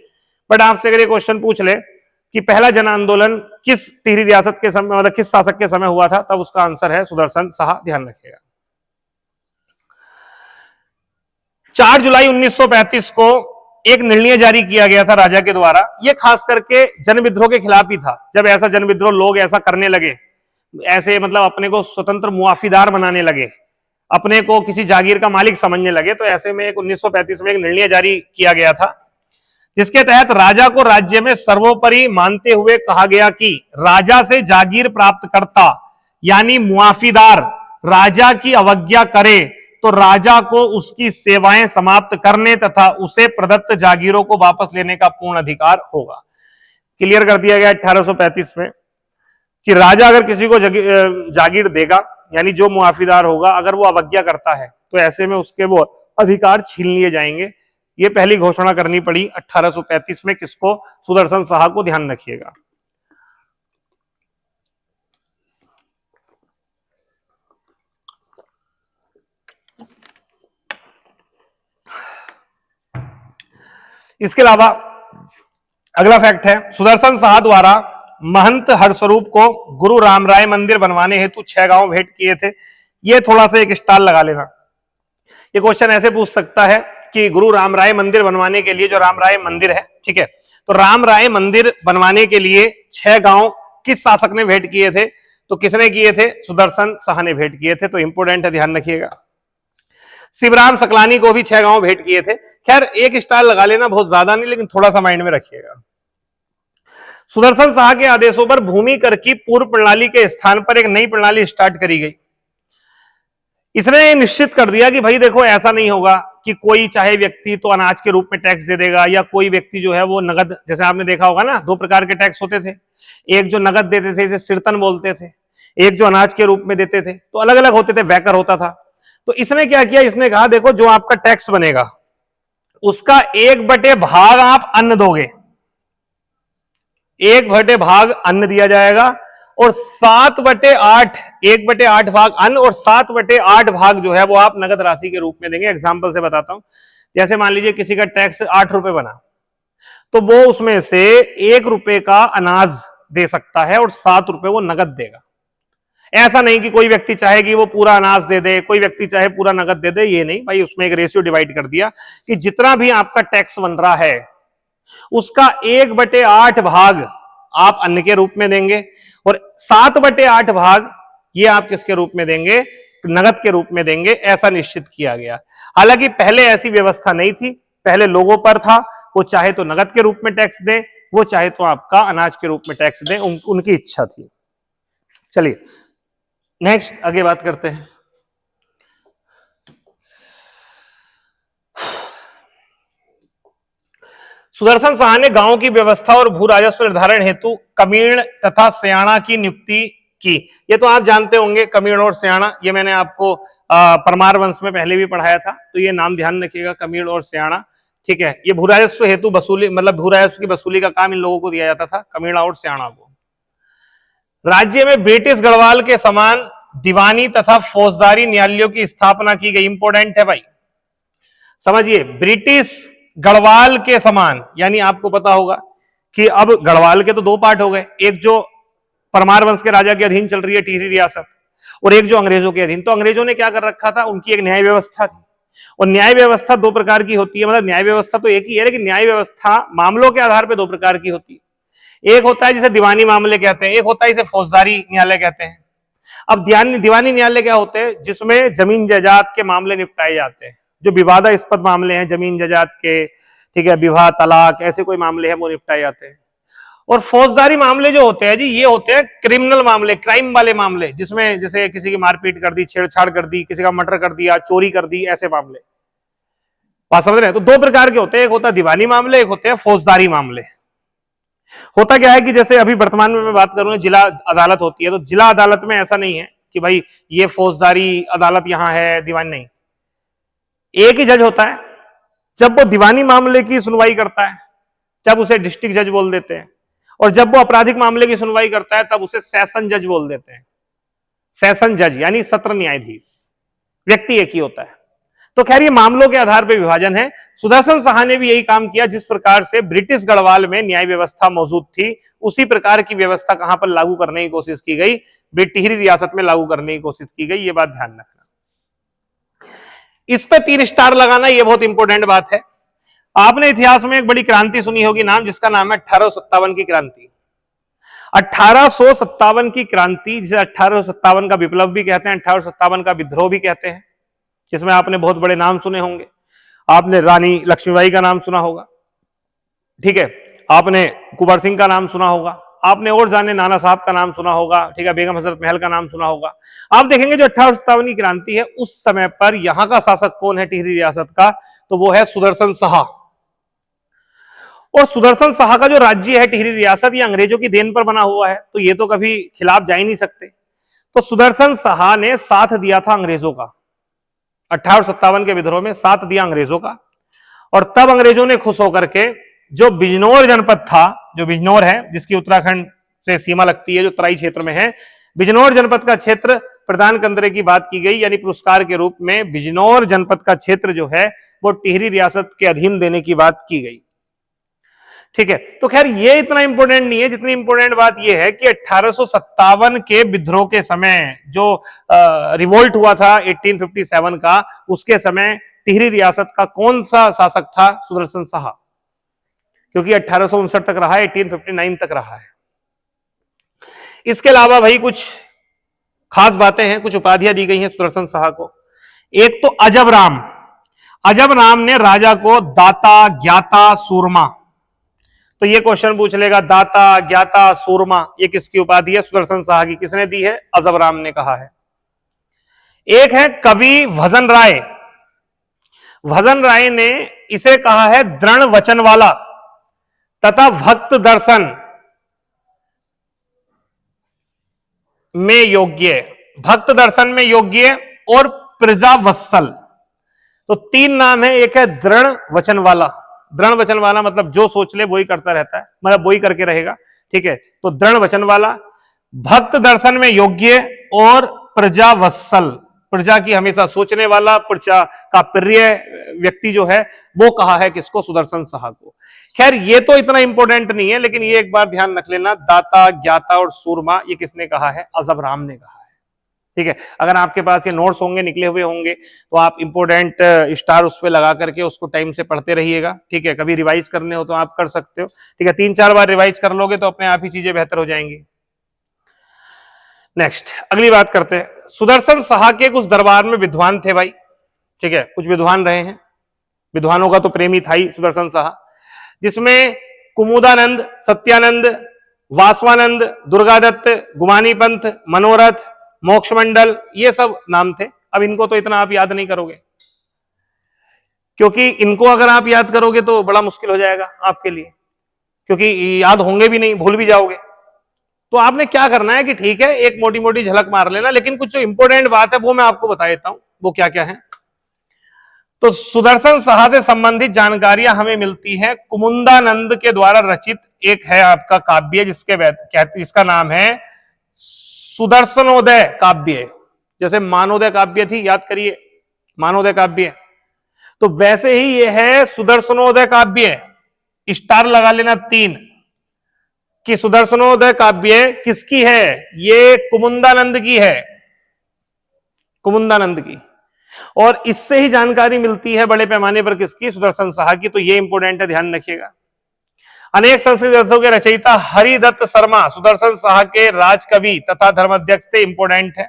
बट आपसे अगर ये क्वेश्चन पूछ ले कि पहला जन आंदोलन किस टिहरी रियासत के समय, मतलब किस शासक के समय हुआ था, तब उसका आंसर है सुदर्शन साहा। ध्यान रखिएगा। 4 जुलाई 1935 को एक निर्णय जारी किया गया था राजा के द्वारा। यह खास करके जन विद्रोह के खिलाफ ही था। जब ऐसा जन विद्रोह, लोग ऐसा करने लगे, ऐसे मतलब अपने को स्वतंत्र मुआफीदार बनाने लगे, अपने को किसी जागीर का मालिक समझने लगे, तो ऐसे में 1935 में एक निर्णय जारी किया गया था, जिसके तहत राजा को राज्य में सर्वोपरि मानते हुए कहा गया कि राजा से जागीर प्राप्त करता यानी मुआफीदार राजा की अवज्ञा करे तो राजा को उसकी सेवाएं समाप्त करने तथा उसे प्रदत्त जागीरों को वापस लेने का पूर्ण अधिकार होगा। क्लियर कर दिया गया 1835 में कि राजा अगर किसी को जागीर देगा, यानी जो मुआफीदार होगा, अगर वो अवज्ञा करता है तो ऐसे में उसके वो अधिकार छीन लिए जाएंगे। ये पहली घोषणा करनी पड़ी 1835 में। किसको? सुदर्शन साहा को। ध्यान रखिएगा। इसके अलावा अगला फैक्ट है, सुदर्शन साहा द्वारा महंत हरस्वरूप को गुरु रामराय मंदिर बनवाने हेतु 6 गांव भेंट किए थे। ये थोड़ा सा एक स्टार लगा लेना। ये क्वेश्चन ऐसे पूछ सकता है कि गुरु रामराय मंदिर बनवाने के लिए, जो रामराय मंदिर है, ठीक है, तो रामराय मंदिर बनवाने के लिए 6 गांव किस शासक ने भेंट किए थे? तो किसने किए थे? सुदर्शन साहा ने भेंट किए थे। तो इंपोर्टेंट है, ध्यान रखिएगा। शिवराम सकलानी को भी 6 गांव भेंट किए थे। खैर एक स्टार लगा लेना, बहुत ज्यादा नहीं, लेकिन थोड़ा सा माइंड में रखिएगा। सुदर्शन साहा के आदेशों पर भूमि कर की पूर्व प्रणाली के स्थान पर एक नई प्रणाली स्टार्ट करी गई। इसने निश्चित कर दिया कि भाई देखो, ऐसा नहीं होगा कि कोई चाहे व्यक्ति तो अनाज के रूप में टैक्स दे देगा, या कोई व्यक्ति जो है वो नगद, जैसे आपने देखा होगा ना, 2 प्रकार के टैक्स होते थे। एक जो नगद देते थे, इसे सिरतन बोलते थे, एक जो अनाज के रूप में देते थे, तो अलग अलग होते थे, बैकर होता था। तो इसने क्या किया, इसने कहा देखो जो आपका टैक्स बनेगा उसका 1/भाग आप अन्न दोगे, 1/भाग अन्न दिया जाएगा, और 7/8, 1/8 भाग अन्न और 7/8 भाग जो है वो आप नगद राशि के रूप में देंगे। एग्जाम्पल से बताता हूं, जैसे मान लीजिए किसी का टैक्स 8 रुपए बना, तो वो उसमें से 1 रुपए का अनाज दे सकता है और 7 रुपए वो नगद देगा। ऐसा नहीं कि कोई व्यक्ति चाहे कि वो पूरा अनाज दे दे, कोई व्यक्ति चाहे पूरा नगद दे दे, ये नहीं भाई, उसमें एक रेशियो डिवाइड कर दिया कि जितना भी आपका टैक्स बन रहा है उसका 1/8 भाग आप अन्न के रूप में देंगे और 7/8 भाग ये आप किसके रूप में देंगे, नगद के रूप में देंगे, ऐसा निश्चित किया गया। हालांकि पहले ऐसी व्यवस्था नहीं थी, पहले लोगों पर था, वो चाहे तो नगद के रूप में टैक्स दें, वो चाहे तो आपका अनाज के रूप में टैक्स दें, उनकी इच्छा थी। चलिए नेक्स्ट आगे बात करते हैं। सुदर्शन साहा ने गांव की व्यवस्था और भू राजस्व निर्धारण हेतु कमीण तथा सयाणा की नियुक्ति की। ये तो आप जानते होंगे, कमीण और सयाणा, ये मैंने आपको परमार वंश में पहले भी पढ़ाया था, तो ये नाम ध्यान रखिएगा, कमीण और सयाणा। ठीक है, ये भू राजस्व हेतु वसूली, मतलब भू राजस्व की वसूली का काम इन लोगों को दिया जाता था, कमीणा और सयाणा को। राज्य में ब्रिटिश गढ़वाल के समान दीवानी तथा फौजदारी न्यायालयों की स्थापना की गई। इंपॉर्टेंट है भाई, समझिए, ब्रिटिश गढ़वाल के समान, यानी आपको पता होगा कि अब गढ़वाल के तो 2 पार्ट हो गए, एक जो परमार वंश के राजा के अधीन चल रही है टिहरी रियासत, और एक जो अंग्रेजों के अधीन। तो अंग्रेजों ने क्या कर रखा था, उनकी एक न्याय व्यवस्था थी, और न्याय व्यवस्था 2 प्रकार की होती है, मतलब न्याय व्यवस्था तो एक ही है, लेकिन न्याय व्यवस्था मामलों के आधार पर 2 प्रकार की होती है। एक होता है जिसे दीवानी मामले कहते हैं, एक होता है जिसे फौजदारी न्यायालय कहते हैं। अब दीवानी न्यायालय क्या होते हैं, जिसमें जमीन जायदाद के मामले निपटाए जाते हैं, जो विवादास्पद मामले हैं जमीन जायदाद के, ठीक है, विवाह, तलाक, ऐसे कोई मामले हैं वो निपटाए जाते हैं। और फौजदारी मामले जो होते हैं जी, ये होते हैं क्रिमिनल मामले, क्राइम वाले मामले, जिसमें जैसे किसी की मारपीट कर दी, छेड़छाड़ कर दी, किसी का मर्डर कर दिया, चोरी कर दी, ऐसे मामले। बात समझ रहे हैं? तो 2 प्रकार के होते हैं, एक होता है दीवानी मामले, एक होते हैं फौजदारी मामले। होता क्या है कि जैसे अभी वर्तमान में मैं बात करूं, जिला अदालत होती है, तो जिला अदालत में ऐसा नहीं है कि भाई ये फौजदारी अदालत यहां है, दीवानी नहीं, एक ही जज होता है। जब वो दीवानी मामले की सुनवाई करता है जब उसे डिस्ट्रिक्ट जज बोल देते हैं, और जब वो आपराधिक मामले की सुनवाई करता है तब उसे सेशन जज बोल देते हैं। सेशन जज यानी सत्र न्यायाधीश, व्यक्ति एक ही होता है। तो खैर ये मामलों के आधार पर विभाजन है। सुदर्शन साहा ने भी यही काम किया, जिस प्रकार से ब्रिटिश गढ़वाल में न्याय व्यवस्था मौजूद थी, उसी प्रकार की व्यवस्था कहां पर लागू करने की कोशिश की गई, टिहरी रियासत में लागू करने की कोशिश की गई। ये बात ध्यान रखना। इस पे 3 स्टार लगाना, ये बहुत इंपॉर्टेंट बात है। आपने इतिहास में एक बड़ी क्रांति सुनी होगी नाम, जिसका नाम है 1857 की क्रांति। 1857 की क्रांति, जिसे 1857 का विप्लव भी कहते हैं, 1857 का विद्रोह भी कहते हैं, जिसमें आपने बहुत बड़े नाम सुने होंगे। आपने रानी लक्ष्मीबाई का नाम सुना होगा, ठीक है, आपने कुंवर सिंह का नाम सुना होगा, आपने और जाने नाना साहब का नाम सुना होगा, ठीक है, बेगम हजरत महल का नाम सुना होगा। आप देखेंगे जो 1857 की क्रांति है, उस समय पर यहां का शासक कौन है टिहरी रियासत का, तो वो है सुदर्शन साहा। और सुदर्शन साहा का जो राज्य है टिहरी रियासत, ये अंग्रेजों की देन पर बना हुआ है, तो ये तो कभी खिलाफ जा ही नहीं सकते। तो सुदर्शन साहा ने साथ दिया था अंग्रेजों का, 1857 के विद्रोह में साथ दिया अंग्रेजों का। और तब अंग्रेजों ने खुश होकर के जो बिजनौर जनपद था, जो बिजनौर है, जिसकी उत्तराखंड से सीमा लगती है, जो तराई क्षेत्र में है, बिजनौर जनपद का क्षेत्र प्रदान करने की बात की गई, यानी पुरस्कार के रूप में बिजनौर जनपद का क्षेत्र जो है वो टिहरी रियासत के अधीन देने की बात की गई। ठीक है, तो खैर ये इतना इंपॉर्टेंट नहीं है, जितनी इंपॉर्टेंट बात यह है कि 1857 के विद्रोह के समय जो रिवोल्ट हुआ था 1857 का, उसके समय टिहरी रियासत का कौन सा शासक था, सुदर्शन साहा, क्योंकि 1859 तक रहा है, 1859 तक रहा है। इसके अलावा भाई कुछ खास बातें हैं, कुछ उपाधियां दी गई हैं सुदर्शन साहा को। एक तो अजब राम, अजब राम ने राजा को दाता, ज्ञाता, सूरमा, तो ये क्वेश्चन पूछ लेगा, दाता, ज्ञाता, सूरमा, ये किसकी उपाधि है, सुदर्शन साहा की। किसने दी है, अजब राम ने कहा है। एक है कवि भजन राय, भजन राय ने इसे कहा है दृढ़ वचन वाला तथा भक्त दर्शन में योग्य, भक्त दर्शन में योग्य और प्रजा वत्सल। तो 3 नाम है, एक है दृढ़ वचन वाला, दृढ़ वचन वाला मतलब जो सोच ले वही करता रहता है, मतलब वही करके रहेगा, ठीक है, तो दृढ़ वचन वाला, भक्त दर्शन में योग्य और प्रजा वत्सल, प्रजा की हमेशा सोचने वाला, प्रजा का प्रिय व्यक्ति जो है वो कहा है किसको? सुदर्शन साहा को। खैर ये तो इतना इंपॉर्टेंट नहीं है, लेकिन ये एक बार ध्यान रख लेना, दाता, ज्ञाता और सूरमा ये किसने कहा है? अजब राम ने कहा है। ठीक है, अगर आपके पास ये नोट्स होंगे, निकले हुए होंगे, तो आप इंपोर्टेंट स्टार उस पर लगा करके उसको टाइम से पढ़ते रहिएगा। ठीक है, कभी रिवाइज करने हो तो आप कर सकते हो। ठीक है, 3-4 बार रिवाइज कर लोगे तो अपने आप ही चीजें बेहतर हो जाएंगी। नेक्स्ट अगली बात करते हैं। सुदर्शन साहा के कुछ दरबार में विद्वान थे भाई। ठीक है, कुछ विद्वान रहे हैं, विद्वानों का तो प्रेमी था ही सुदर्शन साहा, जिसमें कुमुदानंद, सत्यानंद, वासवानंद, दुर्गादत्त, गुमानी पंथ, मनोरथ, मोक्ष मंडल, ये सब नाम थे। अब इनको तो इतना आप याद नहीं करोगे, क्योंकि इनको अगर आप याद करोगे तो बड़ा मुश्किल हो जाएगा आपके लिए, क्योंकि याद होंगे भी नहीं, भूल भी जाओगे। तो आपने क्या करना है कि ठीक है, एक मोटी मोटी झलक मार लेना, लेकिन कुछ जो इंपॉर्टेंट बात है वो मैं आपको बता देता हूं, वो क्या क्या है। तो सुदर्शन साहा से संबंधित जानकारियां हमें मिलती है कुमुदानंद के द्वारा रचित एक है आपका काव्य, जिसका नाम है सुदर्शनोदय काव्य। जैसे मानोदय काव्य थी, याद करिए, मानोदय काव्य, तो वैसे ही ये है सुदर्शनोदय काव्य। स्टार लगा लेना 3 कि सुदर्शनोदय काव्य किसकी है? ये कुमुदानंद की है, कुमुदानंद की। और इससे ही जानकारी मिलती है बड़े पैमाने पर किसकी? सुदर्शन साहा की। तो ये इंपोर्टेंट है, ध्यान रखिएगा। अनेक संस्कृत ग्रंथों के रचयिता हरिदत्त शर्मा सुदर्शन साहा के राजकवि तथा धर्माध्यक्ष थे। इंपोर्टेंट है,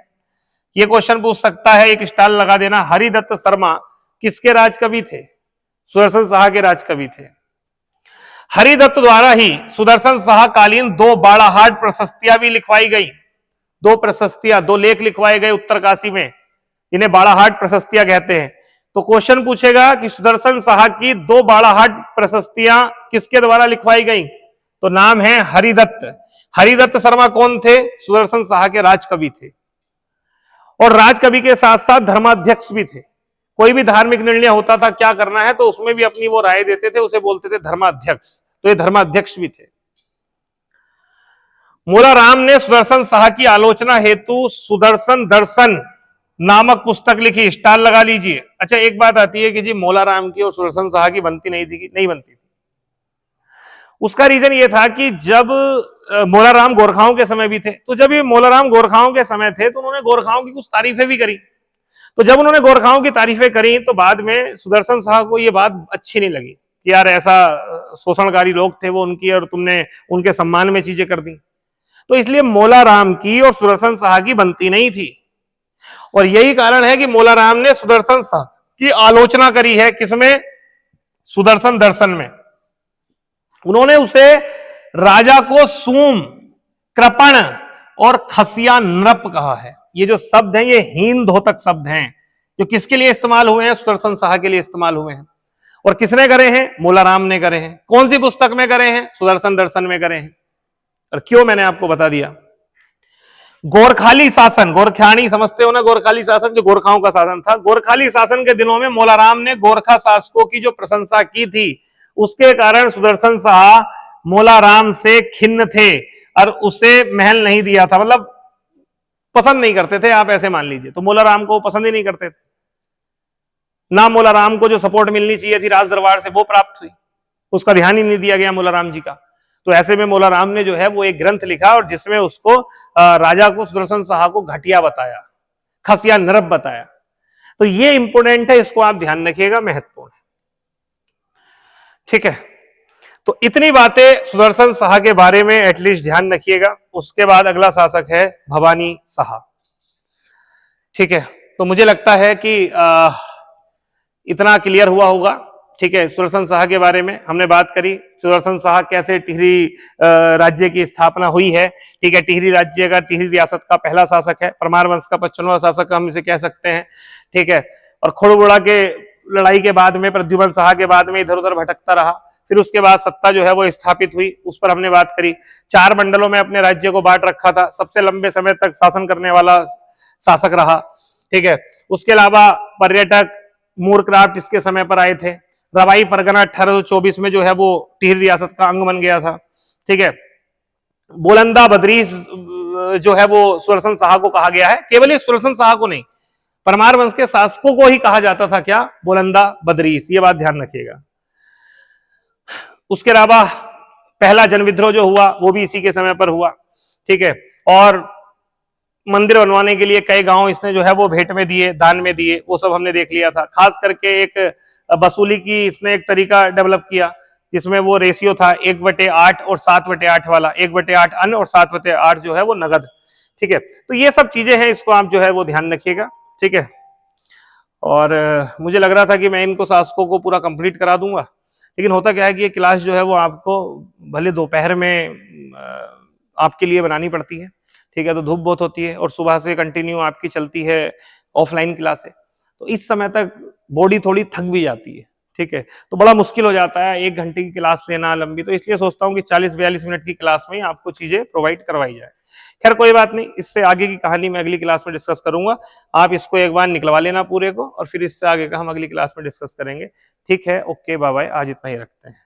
ये क्वेश्चन पूछ सकता है, एक स्टार लगा देना। हरिदत्त शर्मा किसके राजकवि थे? सुदर्शन साहा के राजकवि थे। हरिदत्त द्वारा ही सुदर्शन साहा कालीन 2 बाड़ाहाट प्रशस्तियां भी लिखवाई गई। 2 प्रशस्तियां, 2 लेख लिखवाए गए उत्तरकाशी में, इन्हें बाड़ाहाट प्रशस्तियां कहते हैं। तो क्वेश्चन पूछेगा कि सुदर्शन साहा की 2 बाड़ाहाट प्रशस्तियां किसके द्वारा लिखवाई गई? तो नाम है हरिदत्त। हरिदत्त शर्मा कौन थे? सुदर्शन साहा के राजकवि थे, और राजकवि के साथ साथ धर्माध्यक्ष भी थे। कोई भी धार्मिक निर्णय होता था, क्या करना है, तो उसमें भी अपनी वो राय देते थे, उसे बोलते थे धर्माध्यक्ष। तो ये धर्माध्यक्ष भी थे। मोलाराम ने सुदर्शन साहा की आलोचना हेतु सुदर्शन दर्शन नामक पुस्तक लिखी। स्टार लगा लीजिए। अच्छा, एक बात आती है कि जी मोलाराम की और सुदर्शन साहा की बनती नहीं थी, नहीं बनती थी। उसका रीजन ये था कि जब मोलाराम गोरखाओं के समय भी थे, तो जब ये मोलाराम गोरखाओं के समय थे तो उन्होंने गोरखाओं की कुछ तारीफें भी करी। तो जब उन्होंने गोरखाओं की तारीफें करी तो बाद में सुदर्शन साहा को ये बात अच्छी नहीं लगी कि यार ऐसा शोषणकारी लोग थे वो उनकी, और तुमने उनके सम्मान में चीजें कर दी। तो इसलिए मोलाराम की और सुदर्शन साहा की बनती नहीं थी, और यही कारण है कि मोलाराम ने सुदर्शन साहा की आलोचना करी है। किसमें? सुदर्शन दर्शन में। उन्होंने उसे राजा को सूम, कृपण और खसिया नृप कहा है। ये जो शब्द हैं ये हीन धोतक शब्द हैं, जो किसके लिए इस्तेमाल हुए हैं? सुदर्शन साहा के लिए इस्तेमाल हुए हैं। और किसने करे हैं? मोलाराम ने करे हैं। कौन सी पुस्तक में करे हैं? सुदर्शन दर्शन में करे हैं। और क्यों, मैंने आपको बता दिया। गोरखाली शासन, गोरख्याणी समझते हो ना, गोरखाली शासन जो गोरखाओं का शासन था, गोरखाली शासन के दिनों में मोलाराम ने गोरखा शासकों की जो प्रशंसा की थी, उसके कारण सुदर्शन साहा मोलाराम से खिन्न थे और उसे महल नहीं दिया था। मतलब पसंद नहीं करते थे, आप ऐसे मान लीजिए। तो मोलाराम को पसंद ही नहीं करते थे ना, मोलाराम को जो सपोर्ट मिलनी चाहिए थी राज दरबार से वो प्राप्त हुई, उसका ध्यान ही नहीं दिया गया मोलाराम जी का। तो ऐसे में मोलाराम ने जो है वो एक ग्रंथ लिखा, और जिसमें उसको राजा को, सुदर्शन साहा को घटिया बताया, खसिया नरब बताया। तो ये इंपोर्टेंट है, इसको आप ध्यान रखिएगा, महत्वपूर्ण है। ठीक है, तो इतनी बातें सुदर्शन साहा के बारे में एटलीस्ट ध्यान रखिएगा। उसके बाद अगला शासक है भवानी साहा। ठीक है, तो मुझे लगता है कि इतना क्लियर हुआ होगा। ठीक है, सुदर्शन साहा के बारे में हमने बात करी, सुदर्शन साहा कैसे टिहरी राज्य की स्थापना हुई है। ठीक है, टिहरी राज्य का, टिहरी रियासत का पहला शासक है, परमार वंश का 55वां शासक हम इसे कह सकते हैं। ठीक है, और खोड़बुड़ा के लड़ाई के बाद में, प्रद्युम्न साहा के बाद में इधर उधर भटकता रहा। फिर उसके बाद सत्ता जो है वो स्थापित हुई, उस पर हमने बात करी। 4 मंडलों में अपने राज्य को बांट रखा था, सबसे लंबे समय तक शासन करने वाला शासक रहा। ठीक है, उसके अलावा पर्यटक मूरक्राफ्ट इसके समय पर आए थे। रवाई परगना 1824 में जो है वो टिहरी रियासत का अंग बन गया था। ठीक है, बोलंदा बदरीस जो है वो सुदर्शन साहा को कहा गया है। केवल ये सुदर्शन साहा को नहीं, परमार वंश के शासकों को ही कहा जाता था क्या, बुलंदा बदरीस, ये बात ध्यान रखिएगा। उसके अलावा पहला जन विद्रोह जो हुआ वो भी इसी के समय पर हुआ, ठीक है। और मंदिर बनवाने के लिए कई गांव इसने जो है वो भेंट में दिए, दान में दिए, वो सब हमने देख लिया था। खास करके एक वसूली की इसने एक तरीका डेवलप किया जिसमें वो रेशियो था 1/8 और 7/8 वाला, 1/8 अन्न और 7/8 जो है वो नगद, ठीक है। तो ये सब चीजें हैं, इसको आप जो है वो ध्यान रखिएगा, ठीक है। और मुझे लग रहा था कि मैं इनको शासकों को पूरा कंप्लीट करा दूंगा, लेकिन होता क्या है कि ये क्लास जो है वो आपको भले दोपहर में आपके लिए बनानी पड़ती है, ठीक है, तो धूप बहुत होती है और सुबह से कंटिन्यू आपकी चलती है ऑफलाइन क्लास है, तो इस समय तक बॉडी थोड़ी थक भी जाती है, ठीक है। तो बड़ा मुश्किल हो जाता है 1 घंटे की क्लास लेना लंबी, तो इसलिए सोचता हूँ कि 40-42 मिनट की क्लास में ही आपको चीजें प्रोवाइड करवाई जाए। खैर कोई बात नहीं, इससे आगे की कहानी मैं अगली क्लास में डिस्कस करूंगा। आप इसको एक बार निकलवा लेना पूरे को, और फिर इससे आगे का हम अगली क्लास में डिस्कस करेंगे, ठीक है। ओके बाय बाय, आज इतना ही रखते हैं।